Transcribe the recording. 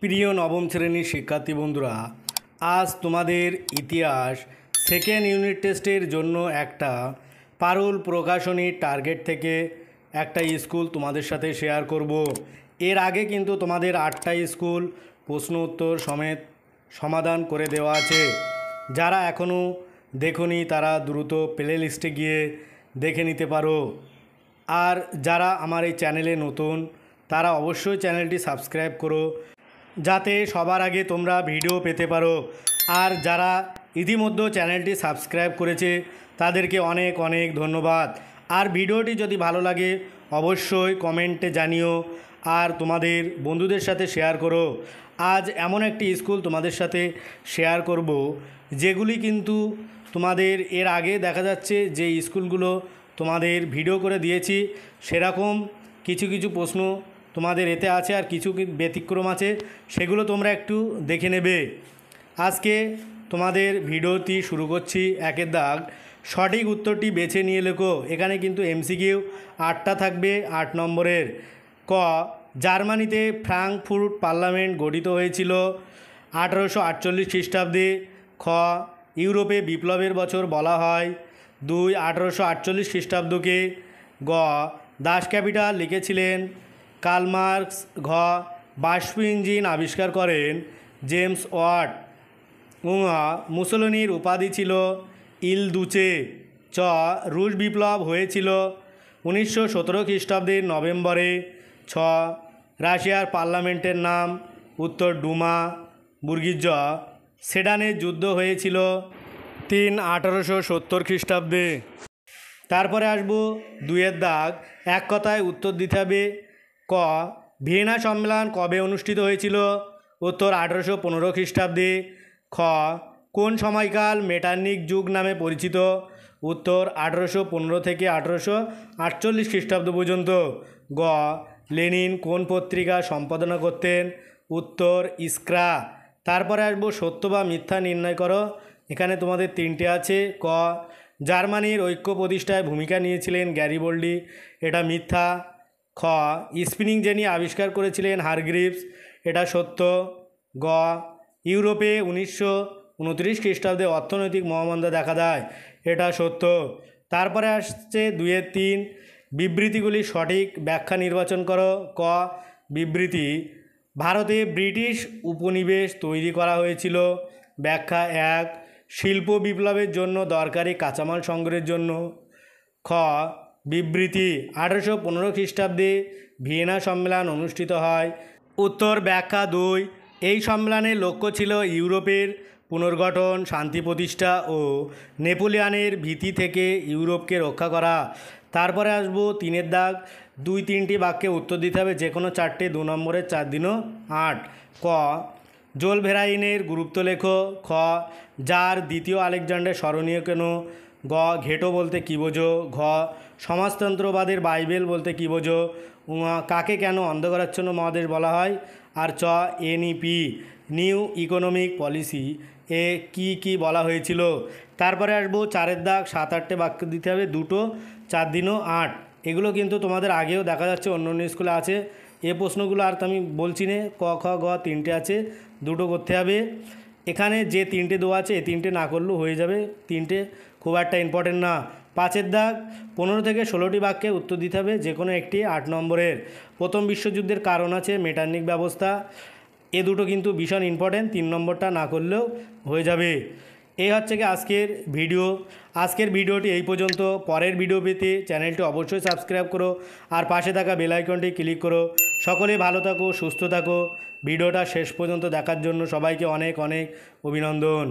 প্রিয় নবম শ্রেণীর শিক্ষার্থী বন্ধুরা, আজ তোমাদের ইতিহাস সেকেন্ড ইউনিট টেস্টের জন্য একটা পারুল প্রকাশনীর টার্গেট থেকে একটা স্কুল তোমাদের সাথে শেয়ার করব। এর আগে কিন্তু তোমাদের 8টা স্কুল প্রশ্ন উত্তর সমেত সমাধান করে দেওয়া আছে। যারা এখনও দেখোনি তারা দ্রুত প্লে লিস্টে গিয়ে দেখে নিতে পারো। আর যারা আমার এই চ্যানেলে নতুন তারা অবশ্যই চ্যানেলটি সাবস্ক্রাইব করো, যাতে সবার আগে তোমরা ভিডিও পেতে পারো। আর যারা ইতিমধ্যে চ্যানেলটি সাবস্ক্রাইব করেছে তাদেরকে অনেক অনেক ধন্যবাদ। আর ভিডিওটি যদি ভালো লাগে অবশ্যই কমেন্টে জানিও আর তোমাদের বন্ধুদের সাথে শেয়ার করো। আজ এমন একটি স্কুল তোমাদের সাথে শেয়ার করব যেগুলি কিন্তু তোমাদের এর আগে দেখা যাচ্ছে যে স্কুলগুলো তোমাদের ভিডিও করে দিয়েছি সেরকম কিছু কিছু প্রশ্ন তোমাদের এতে আছে আর কিছু ব্যতিক্রম আছে, সেগুলো তোমরা একটু দেখে নেবে। আজকে তোমাদের ভিডিওটি শুরু করছি। একের দাগ, সঠিক উত্তরটি বেছে নিয়ে লেখো। এখানে কিন্তু এমসিকিউ 8টা থাকবে 8 নম্বরের। ক, জার্মানিতে ফ্রাঙ্কফুর্ট পার্লামেন্ট গঠিত হয়েছিল 1848 খ্রিস্টাব্দে। খ, ইউরোপে বিপ্লবের বছর বলা হয়। 2, 1848 খ্রিস্টাব্দকে। গ, দাস ক্যাপিটাল লিখেছিলেন কার্ল মার্কস। ঘ, বাষ্প ইঞ্জিন আবিষ্কার করেন জেমস ওয়াট। মুসোলিনির উপাধি ছিল ইল দুচে। চ, রুশ বিপ্লব হয়েছিল 1917 খ্রিস্টাব্দের নভেম্বরে। ছ, রাশিয়ার পার্লামেন্টের নাম উত্তর ডুমা। বুর্গিজ, সেডানের যুদ্ধ হয়েছিল 3, 1870 খ্রিস্টাব্দে। তারপরে আসবো 2-এর দাগ, এক কথায় উত্তর দিতে হবে। ক, ভিয়েনা সম্মেলন কবে অনুষ্ঠিত হয়েছিল? উত্তর 1815 খ্রিস্টাব্দে। খ, কোন সময়কাল মেটার্নিক যুগ নামে পরিচিত? উত্তর 1815 থেকে 1848 খ্রিস্টাব্দ পর্যন্ত। গ, লেনিন কোন পত্রিকা সম্পাদনা করতেন? উত্তর ইস্ক্রা। তারপরে আসবো সত্য বা মিথ্যা নির্ণয় করো। এখানে তোমাদের 3টে আছে। ক, জার্মানির ঐক্য প্রতিষ্ঠায় ভূমিকা নিয়েছিলেন গ্যারিবল্ডি, এটা মিথ্যা। খ, স্পিনিং জেনি আবিষ্কার করেছিলেন হারগ্রিভস, এটা সত্য। গ, ইউরোপে 1929 খ্রিস্টাব্দে অর্থনৈতিক মহামন্দা দেখা দেয়, এটা সত্য। তারপরে আসছে 2-এর 3, বিবৃতিগুলি সঠিক ব্যাখ্যা নির্বাচন করো। ক, বিবৃতি, ভারতে ব্রিটিশ উপনিবেশ তৈরি করা হয়েছিল। ব্যাখ্যা 1, শিল্প বিপ্লবের জন্য দরকারি কাঁচামাল সংগ্রহের জন্য। খ, বিবৃতি, 1815 খ্রিস্টাব্দে ভিয়েনা সম্মেলন অনুষ্ঠিত হয়। উত্তর ব্যাখ্যা 2, এই সম্মেলনের লক্ষ্য ছিল ইউরোপের পুনর্গঠন, শান্তি প্রতিষ্ঠা ও নেপোলিয়নের ভীতি থেকে ইউরোপকে রক্ষা করা। তারপরে আসবো 3-এর দাগ, 2-3টি বাক্যে উত্তর দিতে হবে, যে কোনো 4টে, 2 নম্বরের 4 দিনও 8। ক, জোল ভেরাইনের গুরুত্ব লেখো। খ, যার দ্বিতীয় আলেকজান্ডার স্মরণীয় কেন? গ, ঘেটো বলতে কী বোঝো? ঘ, সমাজতন্ত্রবাদের বাইবেল বলতে কী বোঝো? কাকে কেন অন্ধকারাচ্ছন্ন মহাদেশ বলা হয়? আর চ, এনইপি নিউ ইকোনমিক পলিসি এ কি বলা হয়েছিল? তারপরে আসবো 4-এর দাগ, 7-8টে বাক্য দিতে হবে, 2টো 4 দিনও 8। এগুলো কিন্তু তোমাদের আগেও দেখা যাচ্ছে অন্য অন্য স্কুলে আছে। এ প্রশ্নগুলো আর তো আমি বলছি না। ক, খ, গ 3টে আছে, 2টো করতে হবে। এখানে যে 3টে দেওয়া আছে এই 3টে না করলেও হয়ে যাবে, 3টে খুব একটা ইম্পর্টেন্ট না। 5-এর দাগ, 15 থেকে 16টি বাক্যে উত্তর দিতে হবে, যে কোনো একটি 8 নম্বরের। প্রথম বিশ্বযুদ্ধের কারণ আছে মেটার্নিক ব্যবস্থা, এ দুটো কিন্তু ভীষণ ইম্পর্টেন্ট, 3 নম্বরটা না করলেও হয়ে যাবে। এই হচ্ছে কি আজকের ভিডিও। আজকের ভিডিওটি এই পর্যন্ত। পরের ভিডিও পেতে চ্যানেলটি অবশ্যই সাবস্ক্রাইব করো আর পাশে থাকা বেল আইকনটি ক্লিক করো। সকলে ভালো থাকো, সুস্থ থাকো। ভিডিওটা শেষ পর্যন্ত দেখার জন্য সবাইকে অনেক অনেক অভিনন্দন।